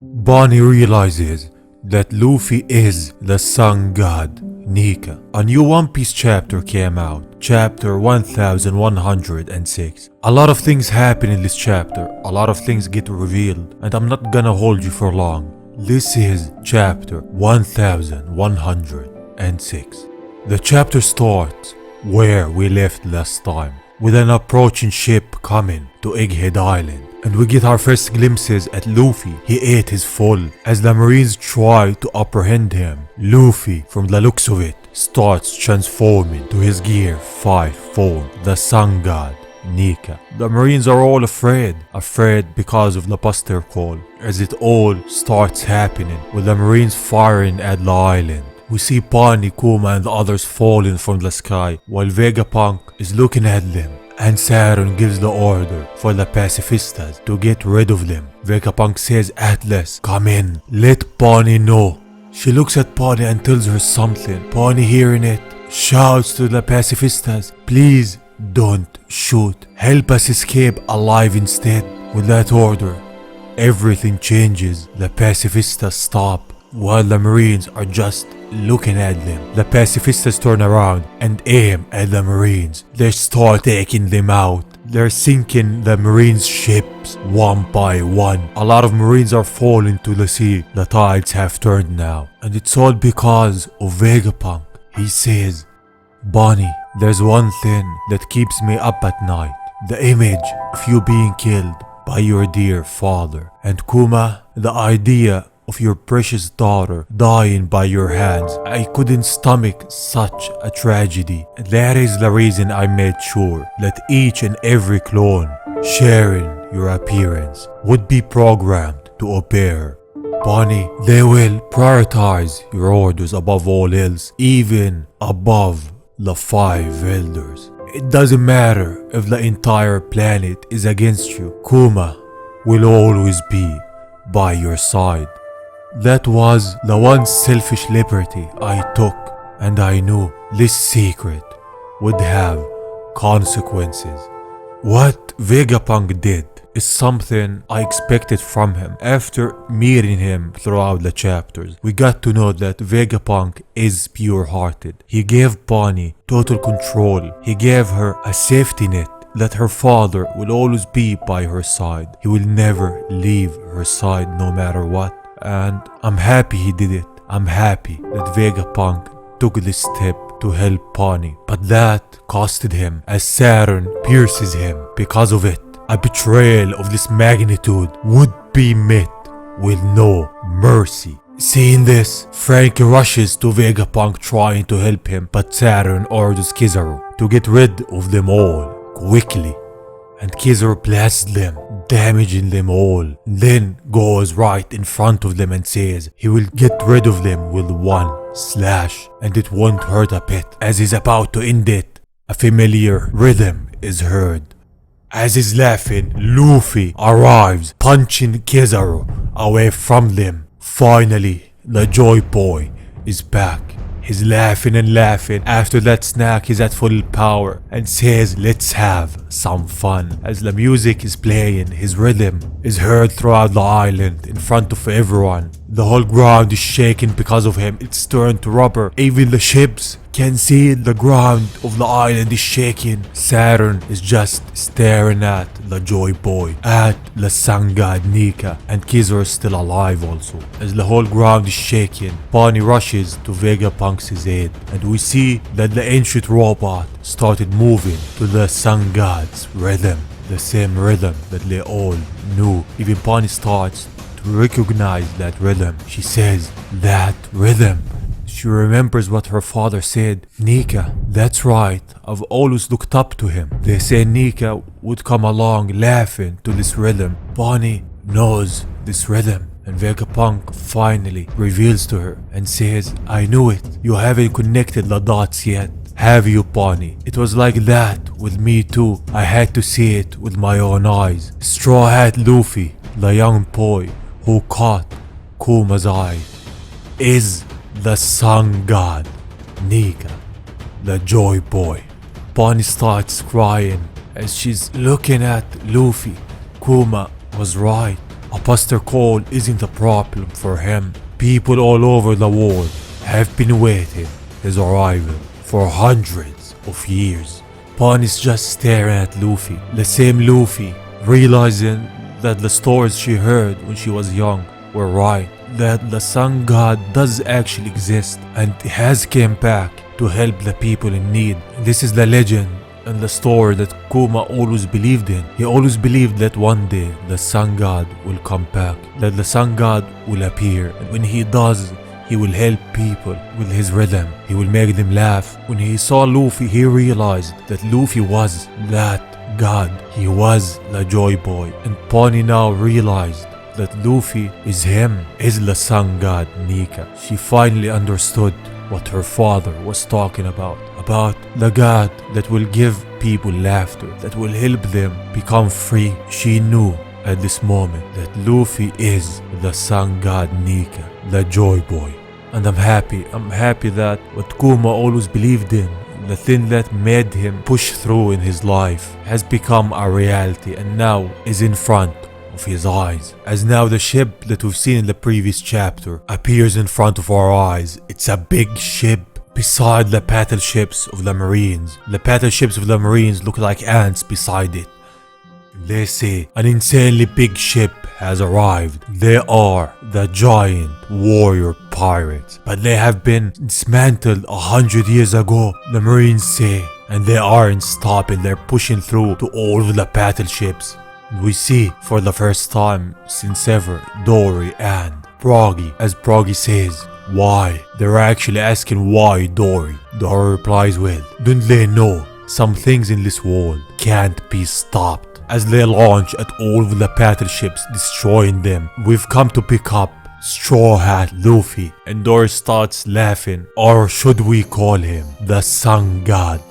Bonney realizes that Luffy is the sun god NIKA. A new One Piece chapter came out, chapter 1106. A lot of things happen in this chapter, a lot of things get revealed, and I'm not gonna hold you for long. This is chapter 1106. The chapter starts where we left last time, with an approaching ship coming to Egghead Island. And we get our first glimpses at Luffy. He ate his full. As the Marines try to apprehend him, Luffy, from the looks of it, starts transforming to his gear 5 form, the sun god NIKA. The Marines are all afraid because of the buster call, as it all starts happening with the Marines firing at the island. We see Bonney, Kuma and the others falling from the sky while Vegapunk is looking at them. And Saturn gives the order for the pacifistas to get rid of them. Vegapunk says, "Atlas, come in, let Bonney know." She looks at Bonney and tells her something. Bonney, hearing it, shouts to the pacifistas, "Please don't shoot. Help us escape alive instead." With that order, everything changes. The pacifistas stop while the Marines are just looking at them. The pacifistas turn around and aim at the Marines. They start taking them out. They're sinking the Marines' ships one by one. A lot of Marines are falling to the sea. The tides have turned now. And it's all because of Vegapunk. He says, "Bonney, there's one thing that keeps me up at night. The image of you being killed by your dear father. And Kuma, the idea of your precious daughter dying by your hands. I couldn't stomach such a tragedy. That is the reason I made sure that each and every clone sharing your appearance would be programmed to obey her. Bonney, they will prioritize your orders above all else, even above the 5 elders. It doesn't matter if the entire planet is against you. Kuma will always be by your side." That was the one selfish liberty I took, and I knew this secret would have consequences. What Vegapunk did is something I expected from him. After meeting him throughout the chapters, we got to know that Vegapunk is pure-hearted. He gave Bonney total control. He gave her a safety net, that her father will always be by her side. He will never leave her side no matter what. And I'm happy he did it. I'm happy that Vegapunk took this step to help Bonney. But that costed him, as Saturn pierces him because of it. A betrayal of this magnitude would be met with no mercy. Seeing this, Frankie rushes to Vegapunk trying to help him, but Saturn orders Kizaru to get rid of them all quickly. And Kizaru blasts them, damaging them all, then goes right in front of them and says he will get rid of them with one slash, and it won't hurt a bit. As he's about to end it, a familiar rhythm is heard. As he's laughing, Luffy arrives, punching Kizaru away from them. Finally, the JOYBOY is back. He's laughing and laughing. After that snack, he's at full power and says, "Let's have some fun." As the music is playing, his rhythm is heard throughout the island in front of everyone. The whole ground is shaking because of him. It's turned to rubber. Even the ships can see the ground of the island is shaking. Saturn is just staring at the JOYBOY, at the sun god NIKA, and Kizaru is still alive also. As the whole ground is shaking, Bonney rushes to Vegapunk's aid, and we see that the ancient robot started moving to the sun god's rhythm, the same rhythm that they all knew. Even Bonney starts to recognize that rhythm. She says, "That rhythm." She remembers what her father said. "NIKA, that's right, I've always looked up to him." They say NIKA would come along laughing to this rhythm. Bonney knows this rhythm, and Vegapunk finally reveals to her and says, "I knew it. You haven't connected the dots yet, have you, Bonney? It was like that with me too. I had to see it with my own eyes." Straw Hat Luffy, the young boy who caught Kuma's eye, is the sun god NIKA, the JOYBOY. Bonney starts crying as she's looking at Luffy. Kuma was right. A buster call isn't a problem for him. People all over the world have been waiting his arrival for hundreds of years. Bonney's just staring at Luffy, the same Luffy, realizing that the stories she heard when she was young were right, that the sun god does actually exist and has came back to help the people in need. This is the legend and the story that Kuma always believed in. He always believed that one day the sun god will come back, that the sun god will appear, and when he does, he will help people with his rhythm. He will make them laugh. When he saw Luffy, he realized that Luffy was that god. He was the JOYBOY. And Bonney now realized that Luffy is him, is the sun god NIKA. She finally understood what her father was talking about the god that will give people laughter, that will help them become free. She knew at this moment that Luffy is the sun god NIKA, the JOYBOY. And I'm happy that what Kuma always believed in, the thing that made him push through in his life, has become a reality and now is in front of his eyes. As now the ship that we've seen in the previous chapter appears in front of our eyes. It's a big ship beside the battleships of the Marines. The battleships of the Marines look like ants beside it. They say an insanely big ship has arrived. They are the giant warrior pirates, but they have been dismantled 100 years ago, the Marines say, and they aren't stopping. They're pushing through to all of the battleships. We see for the first time since ever Dory and Proggy, as Proggy says, why? They're actually asking why Dory. Dory replies with, don't they know some things in this world can't be stopped? As they launch at all of the battleships, destroying them. We've come to pick up Straw Hat Luffy, and Dory starts laughing. Or should we call him the sun god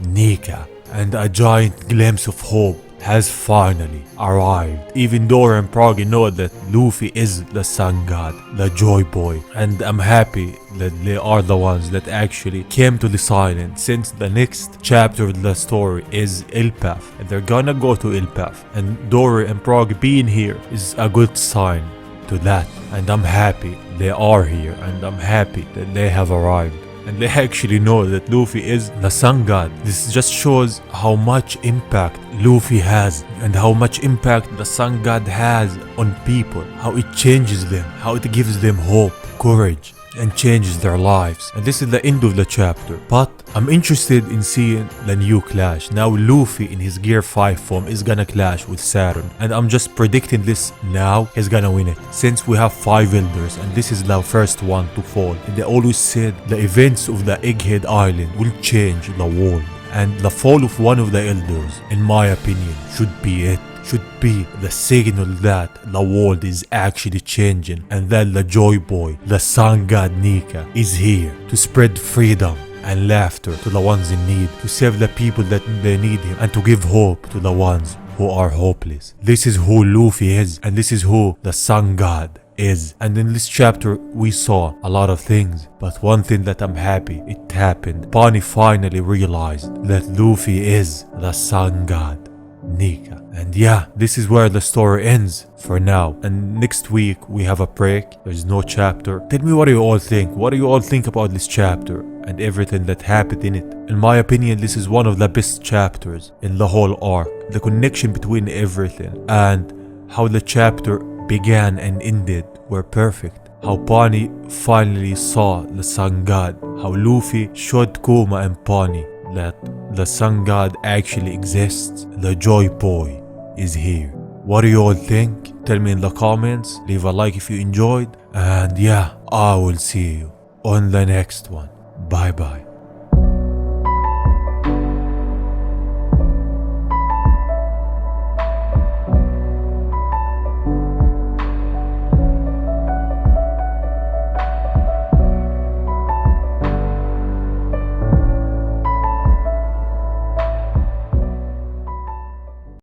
NIKA? And a giant glimpse of hope has finally arrived. Even Dory and Proggy know that Luffy is the sun god, the JOYBOY, and I'm happy that they are the ones that actually came to this island, since the next chapter of the story is Elbaf, and they're gonna go to Elbaf, and Dory and Proggy being here is a good sign to that, and I'm happy they are here, and I'm happy that they have arrived. And they actually know that Luffy is the sun god. This just shows how much impact Luffy has and how much impact the sun god has on people, how it changes them, how it gives them hope, courage, and changes their lives. And this is the end of the chapter, but I'm interested in seeing the new clash. Now Luffy in his Gear 5 form is gonna clash with Saturn, and I'm just predicting this now, he's gonna win it, since we have 5 elders and this is the first one to fall. And they always said the events of the Egghead Island will change the world, and the fall of one of the elders, in my opinion, should be it. Should be the signal that the world is actually changing, and that the JOYBOY, the sun god NIKA, is here to spread freedom and laughter to the ones in need, to save the people that they need him, and to give hope to the ones who are hopeless. This is who Luffy is, and this is who the sun god is. And in this chapter we saw a lot of things, but one thing that I'm happy it happened. Bonney finally realized that Luffy is the sun god NIKA. And yeah, this is where the story ends for now. And next week we have a break. There's no chapter. Tell me what do you all think? What do you all think about this chapter and everything that happened in it? In my opinion, this is one of the best chapters in the whole arc. The connection between everything and how the chapter began and ended were perfect. How Bonney finally saw the sun god. How Luffy showed Kuma and Bonney that the sun god actually exists. The JOYBOY is here. What do you all think? Tell me in the comments. Leave a like if you enjoyed. And yeah, I will see you on the next one. Bye bye.